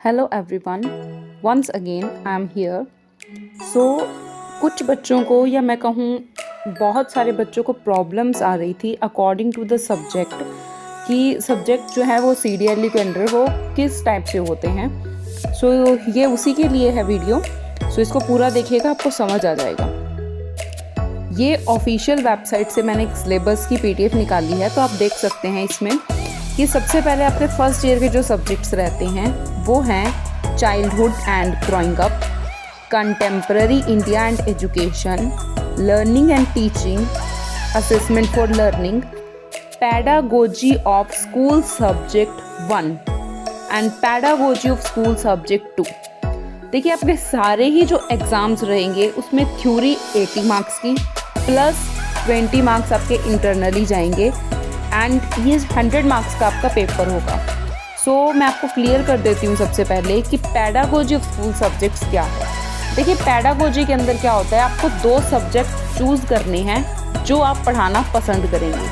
Hello everyone, once again I am here. So कुछ बच्चों को या मैं कहूँ बहुत सारे बच्चों को प्रॉब्लम्स आ रही थी अकॉर्डिंग टू द सब्जेक्ट कि सब्जेक्ट जो है वो CDLE के अंडर वो किस टाइप से होते हैं। सो ये उसी के लिए है वीडियो। सो इसको पूरा देखिएगा, आपको समझ आ जाएगा। ये ऑफिशियल वेबसाइट से मैंने एक सिलेबस की PDF निकाली है, तो आप देख सकते हैं इसमें कि सबसे पहले आपके फर्स्ट ईयर के जो सब्जेक्ट्स रहते हैं वो हैं childhood and growing up, contemporary India and education, learning and teaching, assessment for learning, pedagogy of school subject 1 and pedagogy of school subject 2। देखिए, आपके सारे ही जो एग्ज़ाम्स रहेंगे उसमें थ्योरी 80 मार्क्स की प्लस 20 मार्क्स आपके इंटरनली जाएंगे एंड ये 100 मार्क्स का आपका पेपर होगा। सो मैं आपको क्लियर कर देती हूँ सबसे पहले कि पेडागोजी ऑफ स्कूल सब्जेक्ट्स क्या है। देखिए, पेडागोजी के अंदर क्या होता है, आपको 2 सब्जेक्ट चूज़ करने हैं जो आप पढ़ाना पसंद करेंगे।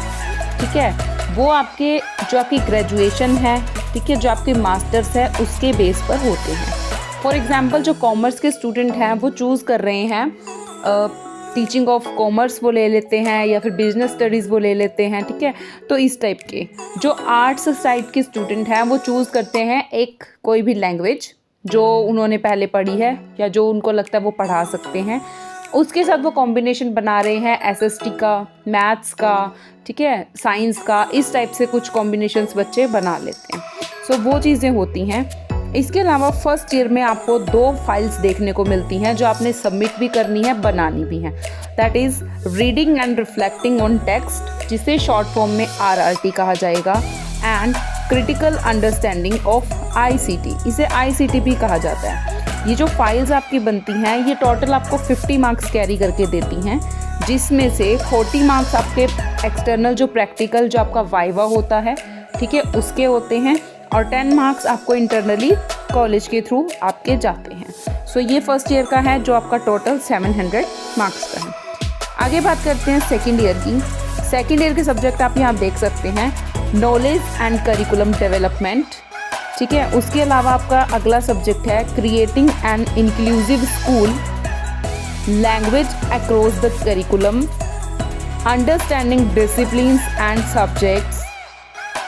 ठीक है, वो आपके जो आपकी ग्रेजुएशन है, ठीक है, जो आपके मास्टर्स है उसके बेस पर होते हैं। फॉर एग्जाम्पल, जो कॉमर्स के स्टूडेंट हैं वो चूज़ कर रहे हैं टीचिंग ऑफ कॉमर्स वो ले लेते हैं या फिर बिजनेस स्टडीज़ वो ले लेते हैं। ठीक है, तो इस टाइप के जो आर्ट्स साइड के स्टूडेंट हैं वो चूज़ करते हैं एक कोई भी लैंग्वेज जो उन्होंने पहले पढ़ी है या जो उनको लगता है वो पढ़ा सकते हैं, उसके साथ वो कॉम्बिनेशन बना रहे हैं SST का, मैथ्स का, ठीक है, साइंस का, इस टाइप से कुछ कॉम्बिनेशंस बच्चे बना लेते हैं। सो वो चीज़ें होती हैं। इसके अलावा फर्स्ट ईयर में आपको 2 फाइल्स देखने को मिलती हैं जो आपने सबमिट भी करनी है, बनानी भी है। That is reading and reflecting on text, जिसे शॉर्ट फॉर्म में RRT कहा जाएगा, and critical understanding of ICT, इसे ICT भी कहा जाता है। ये जो फाइल्स आपकी बनती हैं ये टोटल आपको 50 मार्क्स कैरी करके देती हैं, जिसमें से 40 मार्क्स आपके एक्सटर्नल जो प्रैक्टिकल जो आपका वाइवा होता है, ठीक है, उसके होते हैं, और 10 मार्क्स आपको इंटरनली कॉलेज के थ्रू आपके जाते हैं। सो ये फर्स्ट ईयर का है जो आपका टोटल 700 मार्क्स का है। आगे बात करते हैं सेकेंड ईयर की। सेकेंड ईयर के सब्जेक्ट आप यहाँ देख सकते हैं, नॉलेज एंड करिकुलम डेवलपमेंट। ठीक है, उसके अलावा आपका अगला सब्जेक्ट है creating an inclusive school, language across the curriculum, understanding disciplines and subjects,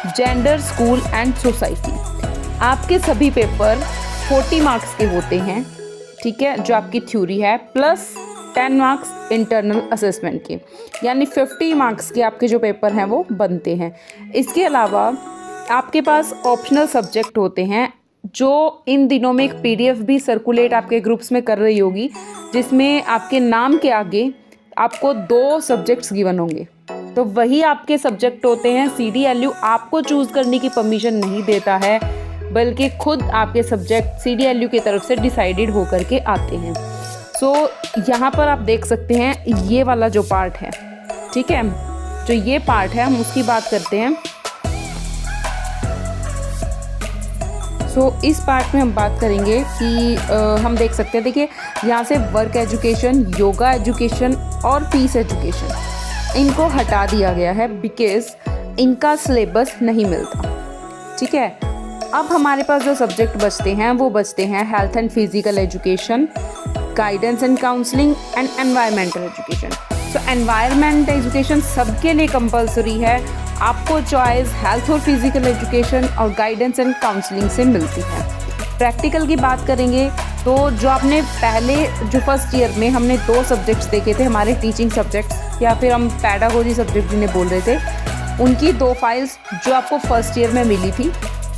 gender, school and society. आपके सभी पेपर 40 मार्क्स के होते हैं, ठीक है, जो आपकी थ्योरी है, प्लस 10 मार्क्स इंटरनल असेसमेंट के, यानी 50 मार्क्स के आपके जो पेपर हैं वो बनते हैं। इसके अलावा आपके पास ऑप्शनल सब्जेक्ट होते हैं जो इन दिनों में एक PDF भी सर्कुलेट आपके ग्रुप्स में कर रही होगी, जिसमें आपके नाम के आगे आपको 2 सब्जेक्ट्स गिवन होंगे। तो वही आपके सब्जेक्ट होते हैं। CDLU आपको चूज़ करने की परमिशन नहीं देता है, बल्कि खुद आपके सब्जेक्ट CDLU की तरफ से डिसाइडेड होकर के आते हैं। सो यहाँ पर आप देख सकते हैं ये वाला जो पार्ट है, ठीक है, जो ये पार्ट है हम उसकी बात करते हैं। सो इस पार्ट में हम बात करेंगे कि हम देख सकते हैं, देखिए यहाँ से वर्क एजुकेशन, योगा एजुकेशन और पीस एजुकेशन, इनको हटा दिया गया है बिकॉज इनका सिलेबस नहीं मिलता। ठीक है, अब हमारे पास जो सब्जेक्ट बचते हैं वो बचते हैं health and physical education, guidance and counselling and environmental education. So environment education सबके लिए कंपलसरी है। आपको चॉइस हेल्थ और फिजिकल एजुकेशन और गाइडेंस एंड काउंसलिंग से मिलती है। प्रैक्टिकल की बात करेंगे तो जो आपने पहले जो फर्स्ट ईयर में हमने 2 सब्जेक्ट्स देखे थे, हमारे टीचिंग सब्जेक्ट्स या फिर हम पेडागोजी सब्जेक्ट जिन्हें बोल रहे थे, उनकी 2 फाइल्स जो आपको फर्स्ट ईयर में मिली थी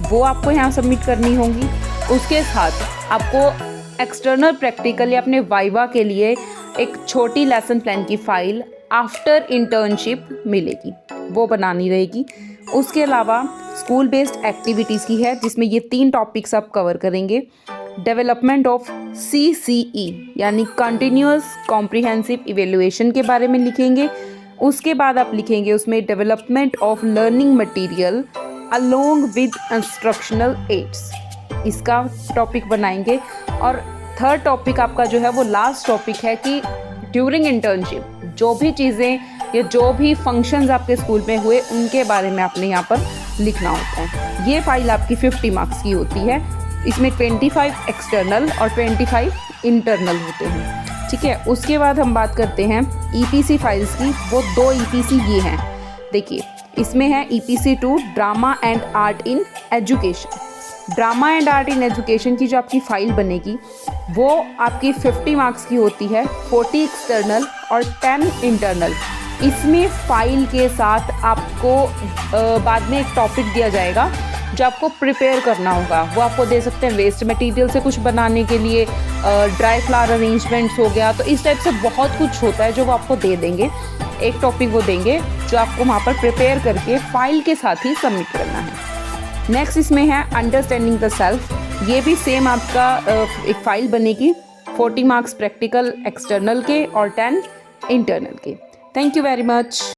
वो आपको यहाँ सबमिट करनी होंगी। उसके साथ आपको एक्सटर्नल प्रैक्टिकल या अपने वाइवा के लिए एक छोटी लेसन प्लान की फ़ाइल आफ्टर इंटर्नशिप मिलेगी, वो बनानी रहेगी। उसके अलावा स्कूल बेस्ड एक्टिविटीज़ की है, जिसमें ये 3 टॉपिक्स आप कवर करेंगे। डेवलपमेंट ऑफ CCE यानी कंटिन्यूअस कॉम्प्रिहेंसिव इवेल्युएशन के बारे में लिखेंगे। उसके बाद आप लिखेंगे उसमें development of learning material along with instructional aids, इसका टॉपिक बनाएंगे। और थर्ड टॉपिक आपका जो है वो लास्ट टॉपिक है कि ड्यूरिंग इंटर्नशिप जो भी चीज़ें या जो भी फंक्शंस आपके स्कूल में हुए उनके बारे में आपने यहाँ पर लिखना होता है। ये फाइल आपकी 50 मार्क्स की होती है। इसमें 25 एक्सटर्नल और 25 इंटरनल होते हैं, ठीक है। उसके बाद हम बात करते हैं EPC फाइल्स की। वो 2 EPC ये हैं, देखिए इसमें है EPC 2 drama and art in education. Drama and art in education की जो आपकी फ़ाइल बनेगी वो आपकी 50 मार्क्स की होती है, 40 एक्सटर्नल और 10 इंटरनल। इसमें फ़ाइल के साथ आपको बाद में एक टॉपिक दिया जाएगा जो आपको प्रिपेयर करना होगा। वो आपको दे सकते हैं वेस्ट मटेरियल से कुछ बनाने के लिए, ड्राई फ्लावर अरेंजमेंट्स हो गया, तो इस टाइप से बहुत कुछ होता है जो वो आपको दे देंगे। एक टॉपिक वो देंगे जो आपको वहाँ पर प्रिपेयर करके फ़ाइल के साथ ही सबमिट करना है। नेक्स्ट इसमें है अंडरस्टैंडिंग द सेल्फ। ये भी सेम आपका एक फ़ाइल बनेगी, 40 मार्क्स प्रैक्टिकल एक्सटर्नल के और 10 इंटरनल के। Thank you very much.